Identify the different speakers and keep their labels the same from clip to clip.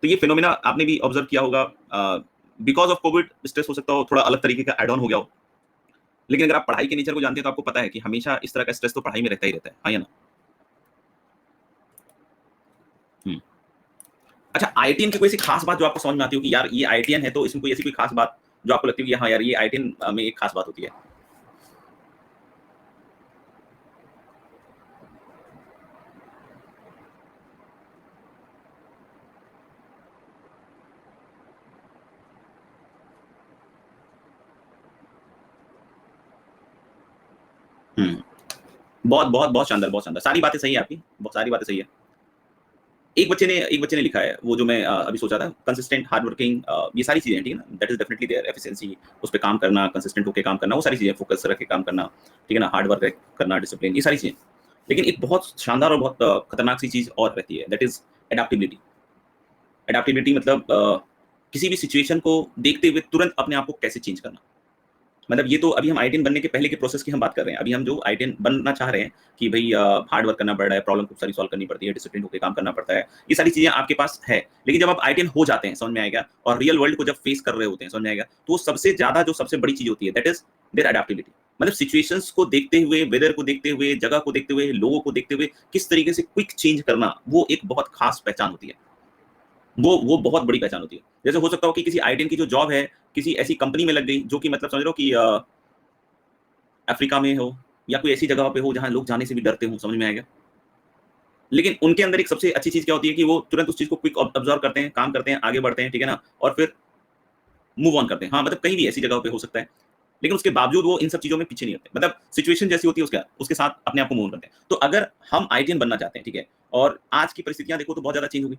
Speaker 1: तो ये फिनोमेना आपने भी ऑब्जर्व किया होगा। बिकॉज ऑफ कोविड स्ट्रेस हो सकता हो थोड़ा अलग तरीके का एड ऑन हो गया हो, लेकिन अगर आप पढ़ाई के नेचर को जानते हैं तो आपको पता है कि हमेशा इस तरह का स्ट्रेस तो पढ़ाई में रहता ही रहता है, हाँ या ना? हम्म। अच्छा, आईआईटीएन की कोई ऐसी खास बात जो आपको समझ में आती हो कि यार ये आईआईटीएन है, तो इसमें कोई ऐसी कोई खास बात जो आपको लगती है कि हाँ यार ये आईआईटीएन में एक खास बात होती है? हम्म। बहुत बहुत बहुत शानदार, बहुत शानदार, सारी बातें सही है आपकी, बहुत सारी बातें सही है। एक बच्चे ने लिखा है, वो जो मैं अभी सोचा था, कंसिस्टेंट, हार्ड वर्किंग, ये सारी चीजें, ठीक है ना, that is definitely there, efficiency, उस पे काम करना, कंसिस्टेंट होकर काम करना, वो सारी चीजें, फोकस रख के काम करना, ठीक है ना, हार्ड वर्क करना, डिसिप्लिन, ये सारी चीजें। लेकिन एक बहुत शानदार और बहुत खतरनाक सी चीज और रहती है, दैट इज एडेप्टेबिलिटी। एडेप्टेबिलिटी मतलब किसी भी सिचुएशन को देखते हुए तुरंत अपने आप को कैसे चेंज करना। मतलब ये तो अभी हम आईआईटीएन बनने के पहले के प्रोसेस की हम बात कर रहे हैं। अभी हम जो आईआईटीएन बनना चाह रहे हैं कि भाई हार्ड वर्क करना पड़ रहा है, प्रॉब्लम खूब सारी सॉल्व करनी पड़ती है, डिसिप्लिन होकर काम करना पड़ता है, ये सारी चीजें आपके पास है। लेकिन जब आप आईआईटीएन हो जाते हैं, समझ में आएगा, और रियल वर्ल्ड को जब फेस कर रहे होते हैं, समझ में आएगा, तो सबसे ज्यादा जो सबसे बड़ी चीज होती है, दैट इज देयर एडेप्टेबिलिटी। मतलब सिचुएशंस को देखते हुए, वेदर को देखते हुए, जगह को देखते हुए, लोगों को देखते हुए किस तरीके से क्विक चेंज करना, वो एक बहुत खास पहचान होती है। वो बहुत बड़ी पहचान होती है। जैसे हो सकता हो कि किसी आईआईटीएन की जो जॉब है किसी ऐसी कंपनी में लग गई जो कि मतलब समझ लो कि अफ्रीका में हो या कोई ऐसी जगह पे हो जहाँ लोग जाने से भी डरते हों, समझ में आएगा। लेकिन उनके अंदर एक सबसे अच्छी चीज़ क्या होती है कि वो तुरंत उस चीज़ को क्विक ऑब्जर्व करते हैं, काम करते हैं, आगे बढ़ते हैं, ठीक है ना? और फिर मूव ऑन करते हैं। हाँ, मतलब कहीं भी ऐसी जगह पे हो सकता है। लेकिन उसके बावजूद वो इन सब चीज़ों में पीछे नहीं हटते। मतलब सिचुएशन जैसी होती है उसके साथ अपने आप को मूव ऑन करते हैं। तो अगर हम आईटीएन बनना चाहते हैं, ठीक है? और आज की परिस्थितियाँ देखो तो बहुत ज़्यादा चेंज हो गई।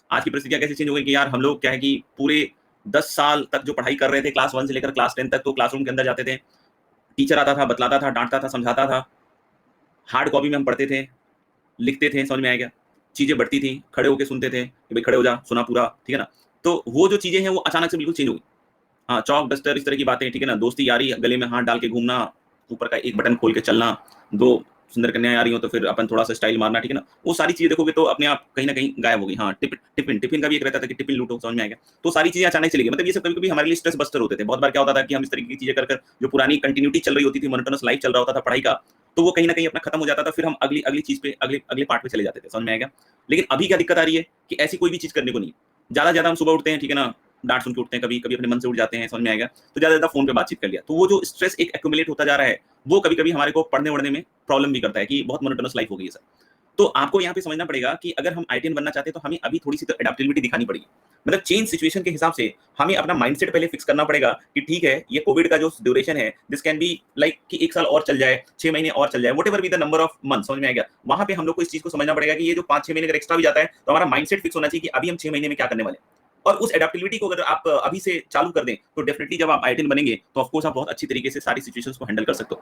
Speaker 1: आज की परिस्थितियाँ कैसे चेंज हो गई कि यार हम लोग क्या है कि पूरे 10 साल तक जो पढ़ाई कर रहे थे क्लास 1 से लेकर क्लास 10 तक, तो क्लासरूम के अंदर जाते थे, टीचर आता था, बतलाता था, डाँटता था, समझाता था। हार्ड कॉपी में हम पढ़ते थे, लिखते थे, समझ में आएगा। चीज़ें बढ़ती थी, खड़े होके सुनते थे कि भाई खड़े हो जा, सुना पूरा, ठीक है ना? तो वो जो चीज़ें हैं वो अचानक से बिल्कुल चेंज हो गई। हाँ, चॉक, डस्टर, इस तरह की बातें, ठीक है ना? दोस्ती यारी, गले में हाथ डाल के घूमना, ऊपर का एक बटन खोल के चलना, 2 सुंदर कन्याएँ आ रही हो तो फिर अपन थोड़ा-सा स्टाइल मारना, ठीक है ना? वो सारी चीज़ें देखोगे तो अपने आप कहीं न कहीं गायब हो गई। हाँ, टिफ़िन टिफ़िन का भी एक रहता था कि टिफ़िन लूटो, समझ में आएगा। तो सारी चीज़ें अचानक चली गई। मतलब ये सब कभी-कभी हमारे लिए स्ट्रेस बस्टर होते थे। बहुत बार क्या होता था कि हम इस तरीके की चीज़ें कर जो पुरानी कंटिन्यूटी चल रही होती थी, मोनोटोनस लाइफ़ चल रहा होता था पढ़ाई का, तो वो कहीं न कहीं अपना खत्म हो जाता था। फिर हम अगली अगली चीज़ पे, अगले अगले पार्ट पे चले जाते थे, समझ में आएगा। लेकिन अभी क्या दिक्कत आ रही है कि ऐसी कोई भी चीज़ करने को नहीं है। ज़्यादा से ज़्यादा हम सुबह उठते हैं, ठीक है ना? डाँट सुन के उठते हैं, कभी-कभी अपने मन से उठ जाते हैं, समझ में आएगा। तो ज़्यादा से ज़्यादा फ़ोन पे बातचीत कर लिया। तो वो जो स्ट्रेस एक एक्यूमुलेट होता जा रहा है, वो कभी-कभी हमारे को पढ़ने-वढ़ने में प्रॉब्लम भी करता है कि बहुत मोनोटोनस लाइफ़ हो गई है सर। तो आपको यहाँ पे समझना पड़ेगा कि अगर हम आईटीएन बनना चाहते हैं तो हमें अभी थोड़ी-सी तो एडaptability दिखानी पड़ेगी। मतलब चेंज सिचुएशन के हिसाब से हमें अपना माइंडसेट पहले फिक्स करना पड़ेगा कि ठीक है, ये कोविड का जो ड्यूरेशन है, दिस कैन बी लाइक कि 1 साल और चल जाए, 6 महीने और चल जाए, whatever be the number of month, समझ में आएगा। वहाँ पे हम लोग को इस चीज़ को समझना पड़ेगा कि ये जो 5-6 महीने अगर एक्स्ट्रा भी जाता है, तो हमारा माइंडसेट फिक्स होना चाहिए कि अभी हम 6 महीने में क्या करने वाले हैं। और उस एडaptability को अगर आप अभी से चालू कर दें, तो डेफिनिटली जब आप आईटीएन बनेंगे, तो ऑफ कोर्स आप बहुत अच्छी तरीके से सारी सिचुएशंस को हैंडल कर सकते हो।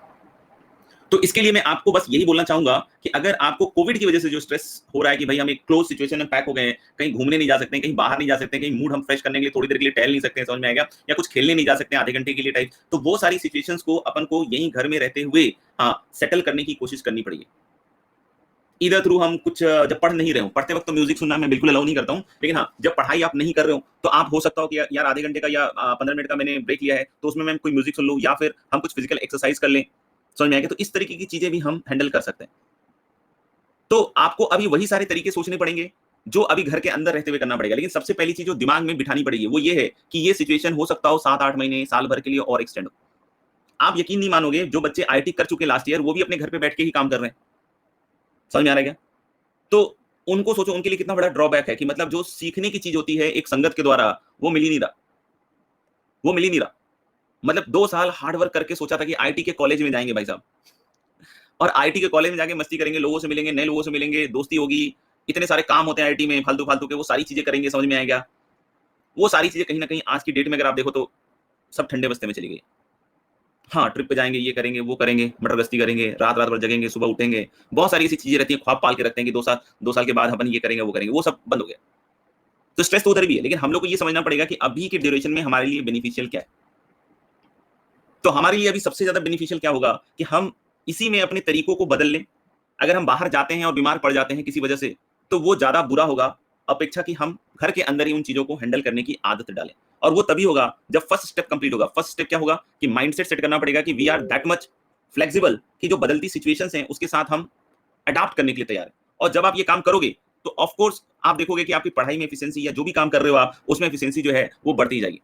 Speaker 1: तो इसके लिए मैं आपको बस यही बोलना चाहूँगा कि अगर आपको कोविड की वजह से जो स्ट्रेस हो रहा है कि भाई हम एक क्लोज़ सिचुएशन में पैक हो गए हैं, कहीं घूमने नहीं जा सकते हैं, कहीं बाहर नहीं जा सकते हैं, कहीं मूड हम फ्रेश करने के लिए थोड़ी देर के लिए टहल नहीं सकते हैं, समझ में आएगा? या कुछ खेलने नहीं जा सकते हैं आधे घंटे के लिए टाइप, तो वो सारी सिचुएशंस को अपन को यहीं घर में रहते हुए हाँ, सेटल करने की कोशिश करनी पड़ेगी। ईदर थ्रू हम कुछ जब पढ़ नहीं रहे हो, पढ़ते वक़्त तो म्यूज़िक सुनना मैं बिल्कुल अलाउ नहीं करता हूँ। लेकिन हाँ, जब पढ़ाई आप नहीं कर रहे हो, तो आप हो सकता हो कि यार आधे घंटे का या 15 मिनट का मैंने ब्रेक लिया है, तो उसमें मैं कोई म्यूज़िक सुन लूँ या फिर हम कुछ फिज़िकल एक्सरसाइज़ कर लें। समझ में आएगा? तो इस तरीके की चीज़ें भी हम हैंडल कर सकते हैं। तो आपको अभी वही सारे तरीके सोचने पड़ेंगे, जो अभी घर के अंदर रहते हुए करना पड़ेगा। लेकिन सबसे पहली चीज़ जो दिमाग में बिठानी पड़ेगी, वो ये है कि ये सिचुएशन हो सकता हो 7-8 महीने, साल भर के लिए और एक्सटेंड हो। आप यकीन नहीं मानोगे, जो बच्चे आईटी कर चुके लास्ट ईयर, वो भी अपने घर पे बैठ के ही काम कर रहे हैं। समझ में आ रहा है क्या? तो उनको सोचो, उनके लिए कितना बड़ा ड्रॉबैक है कि मतलब जो सीखने की चीज़ होती है एक संगत के द्वारा, वो मिल ही नहीं रहा, वो मिल ही नहीं रहा। मतलब 2 साल हार्ड वर्क करके सोचा था कि आईटी के कॉलेज में जाएँगे भाई साहब, और आईटी के कॉलेज में जाके मस्ती करेंगे, लोगों से मिलेंगे, नए लोगों से मिलेंगे, दोस्ती होगी, इतने सारे काम होते हैं आईटी में फालतू-फालतू के, वो सारी चीज़ें करेंगे, समझ में आएगा। वो सारी चीज़ें कहीं न कहीं आज की डेट में अगर आप देखो तो सब ठंडे बस्ते में चली गई। हाँ, ट्रिप पे जाएँगे, ये करेंगे, वो करेंगे, मटर गश्ती करेंगे, रात-रात भर जगेंगे, सुबह उठेंगे। बहुत सारी ऐसी चीज़ें रहती हैं, ख्वाब पाल के रखते हैं कि 2 साल के बाद अपन ये करेंगे, वो करेंगे, वो सब बंद हो गया। तो स्ट्रेस तो उधर भी है, लेकिन हम लोग को ये समझना पड़ेगा कि अभी के ड्यूरेशन में हमारे लिए बेनिफिशियल क्या है। तो हमारे लिए अभी सबसे ज़्यादा बेनिफिशियल क्या होगा कि हम इसी में अपने तरीकों को बदल लें। अगर हम बाहर जाते हैं और बीमार पड़ जाते हैं किसी वजह से, तो वो ज़्यादा बुरा होगा अपेक्षा कि हम घर के अंदर ही उन चीजों को हैंडल करने की आदत डालें। और वो तभी होगा जब फर्स्ट स्टेप कंप्लीट होगा। फर्स्ट स्टेप क्या होगा कि माइंडसेट सेट करना पड़ेगा कि we are that much flexible कि जो बदलती सिचुएशंस हैं उसके साथ हम अडॉप्ट करने के लिए तैयार हैं। और जब आप ये काम करोगे तो ऑफ कोर्स आप देखोगे कि आपकी पढ़ाई में एफिशिएंसी या जो भी काम कर रहे हो आप उसमें एफिशिएंसी जो है वो बढ़ती जाएगी।